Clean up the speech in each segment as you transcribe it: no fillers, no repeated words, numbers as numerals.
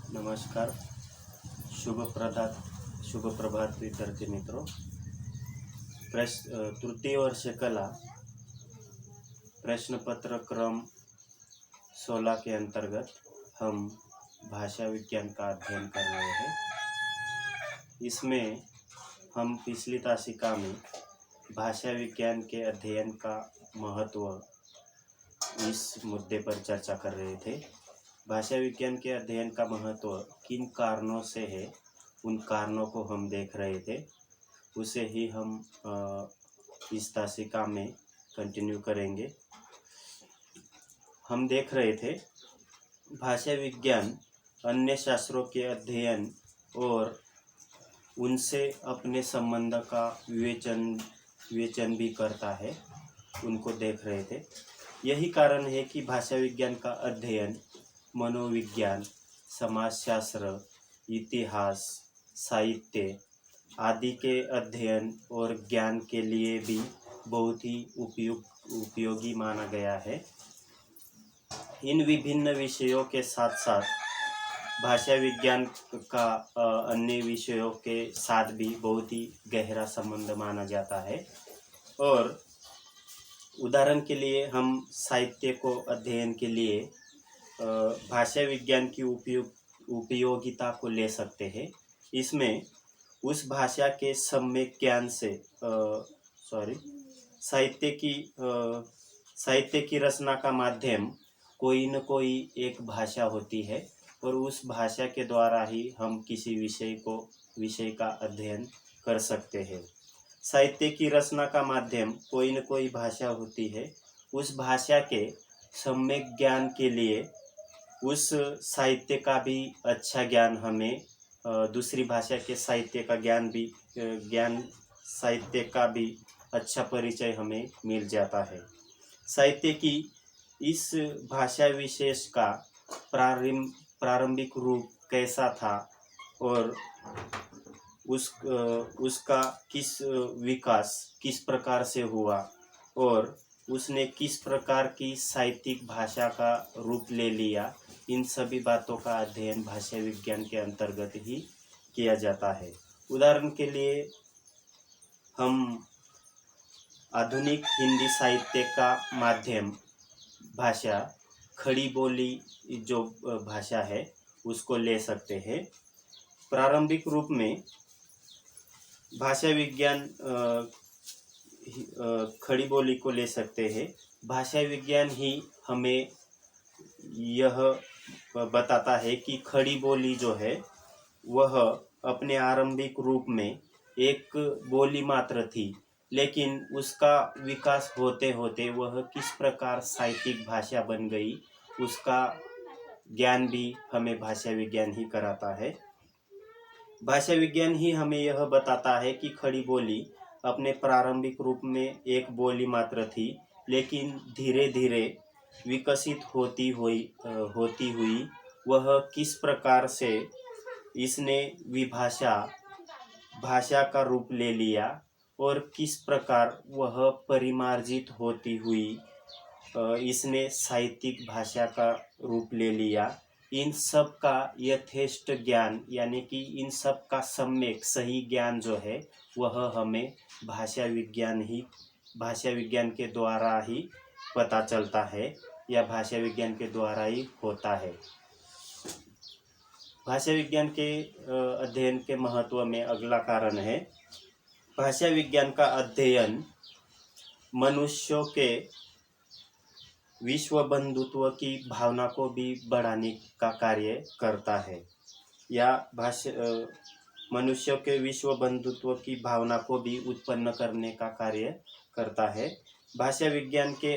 नमस्कार, शुभ प्रभात, शुभ प्रभात विद्यार्थी मित्रों। तृतीय वर्ष कला प्रश्न पत्र क्रम 16 के अंतर्गत हम भाषा विज्ञान का अध्ययन कर रहे हैं। इसमें हम पिछली तासिका में भाषा विज्ञान के अध्ययन का महत्व इस मुद्दे पर चर्चा कर रहे थे। भाषा विज्ञान के अध्ययन का महत्व किन कारणों से है, उन कारणों को हम देख रहे थे। उसे ही हम इस तासिका में कंटिन्यू करेंगे। हम देख रहे थे भाषा विज्ञान अन्य शास्त्रों के अध्ययन और उनसे अपने संबंध का विवेचन भी करता है, उनको देख रहे थे। यही कारण है कि भाषा विज्ञान का अध्ययन मनोविज्ञान, समाजशास्त्र, इतिहास, साहित्य आदि के अध्ययन और ज्ञान के लिए भी बहुत ही उपयोगी माना गया है। इन विभिन्न विषयों के साथ साथ भाषा विज्ञान का अन्य विषयों के साथ भी बहुत ही गहरा संबंध माना जाता है। और उदाहरण के लिए हम साहित्य को अध्ययन के लिए भाषा विज्ञान की उपयोगिता को ले सकते हैं। इसमें उस भाषा के सम्यक ज्ञान से साहित्य की रचना का माध्यम कोई न कोई एक भाषा होती है और उस भाषा के द्वारा ही हम किसी विषय का अध्ययन कर सकते हैं। साहित्य की रचना का माध्यम कोई न कोई भाषा होती है। उस भाषा के सम्यक ज्ञान के लिए उस साहित्य का भी अच्छा ज्ञान हमें दूसरी भाषा के साहित्य का भी अच्छा परिचय हमें मिल जाता है। साहित्य की इस भाषा विशेष का प्रारंभिक रूप कैसा था और उसका विकास किस प्रकार से हुआ और उसने किस प्रकार की साहित्यिक भाषा का रूप ले लिया, इन सभी बातों का अध्ययन भाषा विज्ञान के अंतर्गत ही किया जाता है। उदाहरण के लिए हम आधुनिक हिंदी साहित्य का माध्यम भाषा खड़ी बोली जो भाषा है उसको ले सकते हैं। प्रारंभिक रूप में भाषा विज्ञान खड़ी बोली को ले सकते हैं। भाषा विज्ञान ही हमें यह बताता है कि खड़ी बोली जो है वह अपने आरंभिक रूप में एक बोली मात्र थी, लेकिन उसका विकास होते होते वह किस प्रकार साहित्यिक भाषा बन गई, उसका ज्ञान भी हमें भाषा विज्ञान ही कराता है। भाषा विज्ञान ही हमें यह बताता है कि खड़ी बोली अपने प्रारंभिक रूप में एक बोली मात्र थी, लेकिन धीरे धीरे विकसित होती हुई वह किस प्रकार से इसने भाषा का रूप ले लिया और किस प्रकार वह परिमार्जित होती हुई इसने साहित्यिक भाषा का रूप ले लिया। इन सब का यथेष्ट ज्ञान यानी कि इन सब का सम्यक सही ज्ञान जो है वह हमें भाषा विज्ञान के द्वारा ही पता चलता है या भाषा विज्ञान के द्वारा ही होता है। भाषा विज्ञान के अध्ययन के महत्व में अगला कारण है भाषा विज्ञान का अध्ययन मनुष्यों के विश्व बंधुत्व की भावना को भी बढ़ाने का कार्य करता है या मनुष्यों के विश्व बंधुत्व की भावना को भी उत्पन्न करने का कार्य करता है। भाषा विज्ञान के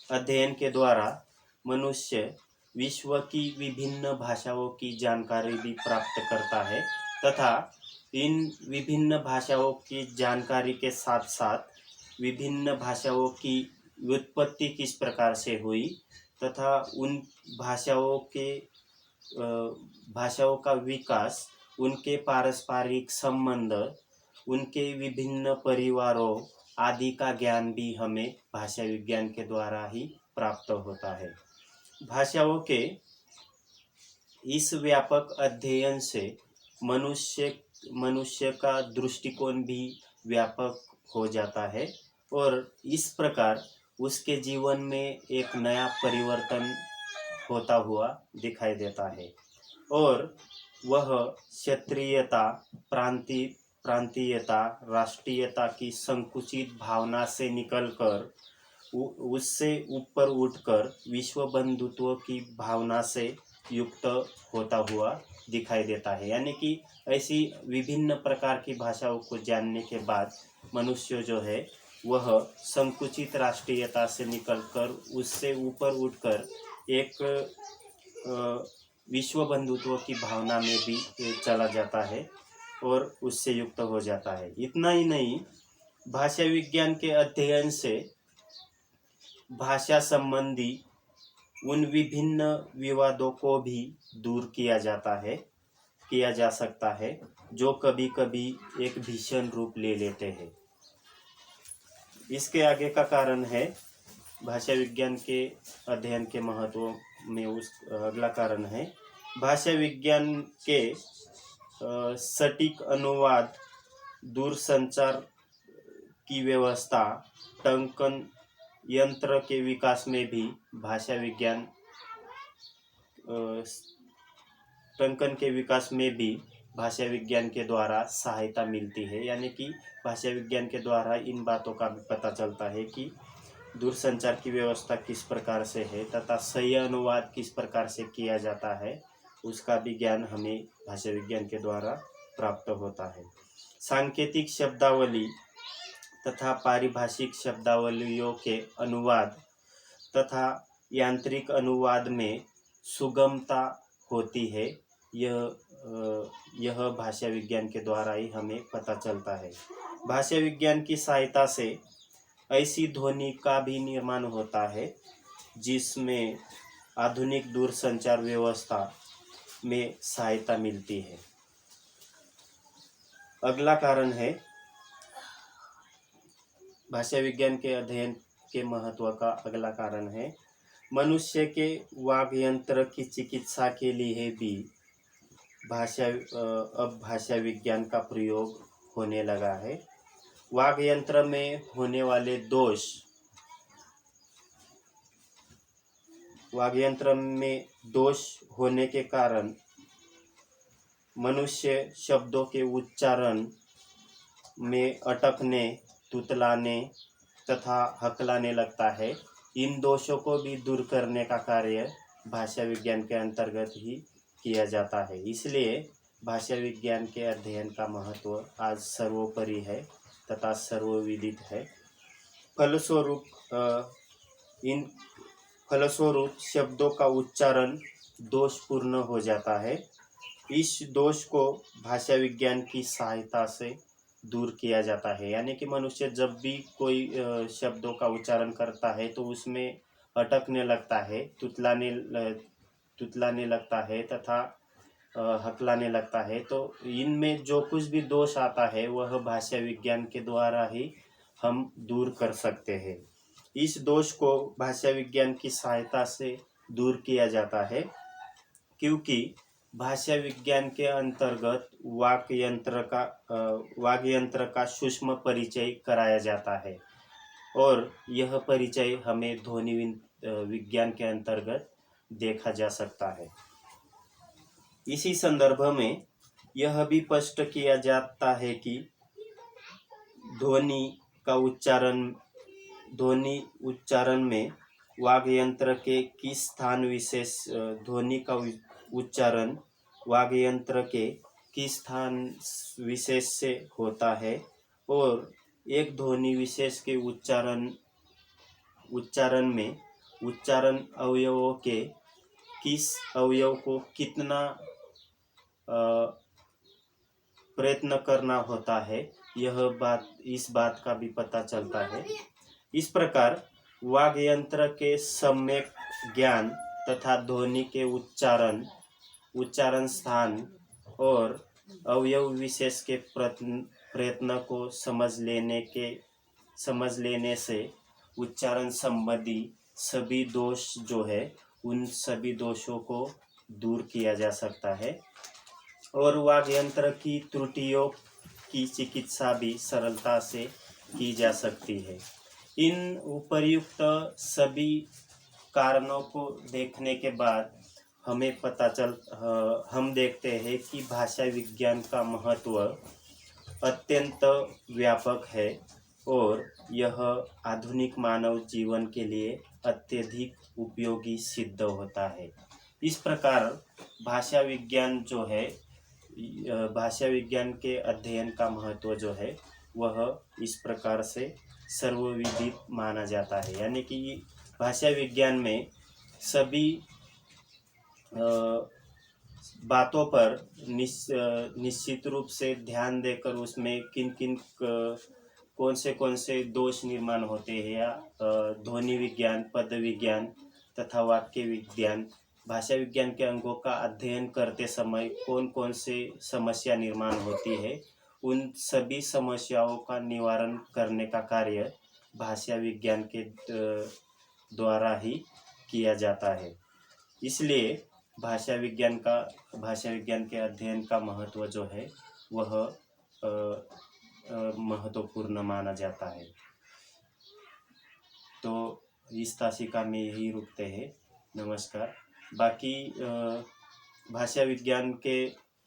अध्ययन के द्वारा मनुष्य विश्व की विभिन्न भाषाओं की जानकारी भी प्राप्त करता है तथा इन विभिन्न भाषाओं की जानकारी के साथ साथ विभिन्न भाषाओं की व्युत्पत्ति किस प्रकार से हुई तथा उन भाषाओं का विकास, उनके पारस्परिक संबंध, उनके विभिन्न परिवारों आदि का ज्ञान भी हमें भाषा विज्ञान के द्वारा ही प्राप्त होता है। भाषाओं के इस व्यापक अध्ययन से मनुष्य का दृष्टिकोण भी व्यापक हो जाता है और इस प्रकार उसके जीवन में एक नया परिवर्तन होता हुआ दिखाई देता है और वह क्षत्रियता, प्रांतीयता, राष्ट्रीयता की संकुचित भावना से निकलकर उससे ऊपर उठकर विश्व बंधुत्व की भावना से युक्त होता हुआ दिखाई देता है। यानी कि ऐसी विभिन्न प्रकार की भाषाओं को जानने के बाद मनुष्य जो है वह संकुचित राष्ट्रीयता से निकलकर उससे ऊपर उठकर एक विश्व बंधुत्व की भावना में भी चला जाता है और उससे युक्त हो जाता है। इतना ही नहीं, भाषा विज्ञान के अध्ययन से भाषा संबंधी उन विभिन्न विवादों को भी दूर किया जा सकता है जो कभी कभी एक भीषण रूप ले लेते हैं। इसके आगे का कारण है भाषा विज्ञान के अध्ययन के महत्व में अगला कारण है भाषा विज्ञान के सटीक अनुवाद, दूरसंचार की व्यवस्था, टंकन यंत्र के विकास में भी भाषा विज्ञान के द्वारा सहायता मिलती है। यानी कि भाषा विज्ञान के द्वारा इन बातों का भी पता चलता है कि दूरसंचार की व्यवस्था किस प्रकार से है तथा सही अनुवाद किस प्रकार से किया जाता है, उसका भी ज्ञान हमें भाषा विज्ञान के द्वारा प्राप्त होता है। सांकेतिक शब्दावली तथा पारिभाषिक शब्दावलियों के अनुवाद तथा यांत्रिक अनुवाद में सुगमता होती है, यह भाषा विज्ञान के द्वारा ही हमें पता चलता है। भाषा विज्ञान की सहायता से ऐसी ध्वनि का भी निर्माण होता है जिसमें आधुनिक दूरसंचार व्यवस्था में सहायता मिलती है। अगला कारण है भाषा विज्ञान के अध्ययन के महत्व का अगला कारण है मनुष्य के वाग यंत्र की चिकित्सा के लिए भी अब भाषा विज्ञान का प्रयोग होने लगा है। वाग यंत्र में होने वाले दोष, वाग यंत्र में दोष होने के कारण मनुष्य शब्दों के उच्चारण में अटकने, तुतलाने तथा हकलाने लगता है। इन दोषों को भी दूर करने का कार्य भाषा विज्ञान के अंतर्गत ही किया जाता है। इसलिए भाषा विज्ञान के अध्ययन का महत्व आज सर्वोपरि है तथा सर्वविदित है। फलस्वरूप शब्दों का उच्चारण दोषपूर्ण हो जाता है। इस दोष को भाषा विज्ञान की सहायता से दूर किया जाता है। यानी कि मनुष्य जब भी कोई शब्दों का उच्चारण करता है तो उसमें अटकने लगता है, तुतलाने लगता है तथा हकलाने लगता है, तो इनमें जो कुछ भी दोष आता है वह भाषा विज्ञान के द्वारा ही हम दूर कर सकते हैं। इस दोष को भाषा विज्ञान की सहायता से दूर किया जाता है क्योंकि भाषा विज्ञान के अंतर्गत वाग यंत्र का सूक्ष्म परिचय कराया जाता है और यह परिचय हमें ध्वनि विज्ञान के अंतर्गत देखा जा सकता है। इसी संदर्भ में यह भी स्पष्ट किया जाता है कि ध्वनि उच्चारण में वाग यंत्र के किस स्थान विशेष ध्वनि का उच्चारण वाग यंत्र के किस स्थान विशेष से होता है और एक ध्वनि विशेष के उच्चारण में उच्चारण अवयवों के किस अवयव को कितना प्रयत्न करना होता है, इस बात का भी पता चलता है। इस प्रकार वाग यंत्र के सम्यक ज्ञान तथा ध्वनि के उच्चारण स्थान और अवयव विशेष के प्रयत्न को समझ लेने से उच्चारण संबंधी सभी दोष जो है उन सभी दोषों को दूर किया जा सकता है और वाग्यंत्र की त्रुटियों की चिकित्सा भी सरलता से की जा सकती है। इन उपर्युक्त सभी कारणों को देखने के बाद हम देखते हैं कि भाषा विज्ञान का महत्व अत्यंत व्यापक है और यह आधुनिक मानव जीवन के लिए अत्यधिक उपयोगी सिद्ध होता है। इस प्रकार भाषा विज्ञान जो है, भाषा विज्ञान के अध्ययन का महत्व जो है वह इस प्रकार से सर्वविदित माना जाता है। यानी कि भाषा विज्ञान में सभी बातों पर निश्चित रूप से ध्यान देकर उसमें किन कौन से दोष निर्माण होते हैं या ध्वनि विज्ञान, पद विज्ञान तथा वाक्य विज्ञान, भाषा विज्ञान के अंगों का अध्ययन करते समय कौन से समस्या निर्माण होती है, उन सभी समस्याओं का निवारण करने का कार्य भाषा विज्ञान के द्वारा ही किया जाता है। इसलिए भाषा विज्ञान के अध्ययन का महत्व जो है वह महत्वपूर्ण माना जाता है। तो इस तासिका में यही रुकते हैं। नमस्कार। बाकी भाषा विज्ञान के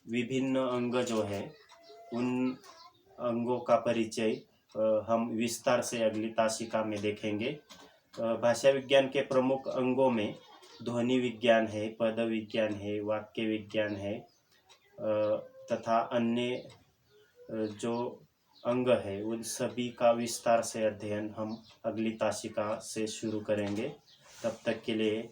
विभिन्न अंग जो है उन अंगों का परिचय हम विस्तार से अगली तासिका में देखेंगे। भाषा विज्ञान के प्रमुख अंगों में ध्वनि विज्ञान है, पद विज्ञान है, वाक्य विज्ञान है तथा अन्य जो अंग है उन सभी का विस्तार से अध्ययन हम अगली तासिका से शुरू करेंगे। तब तक के लिए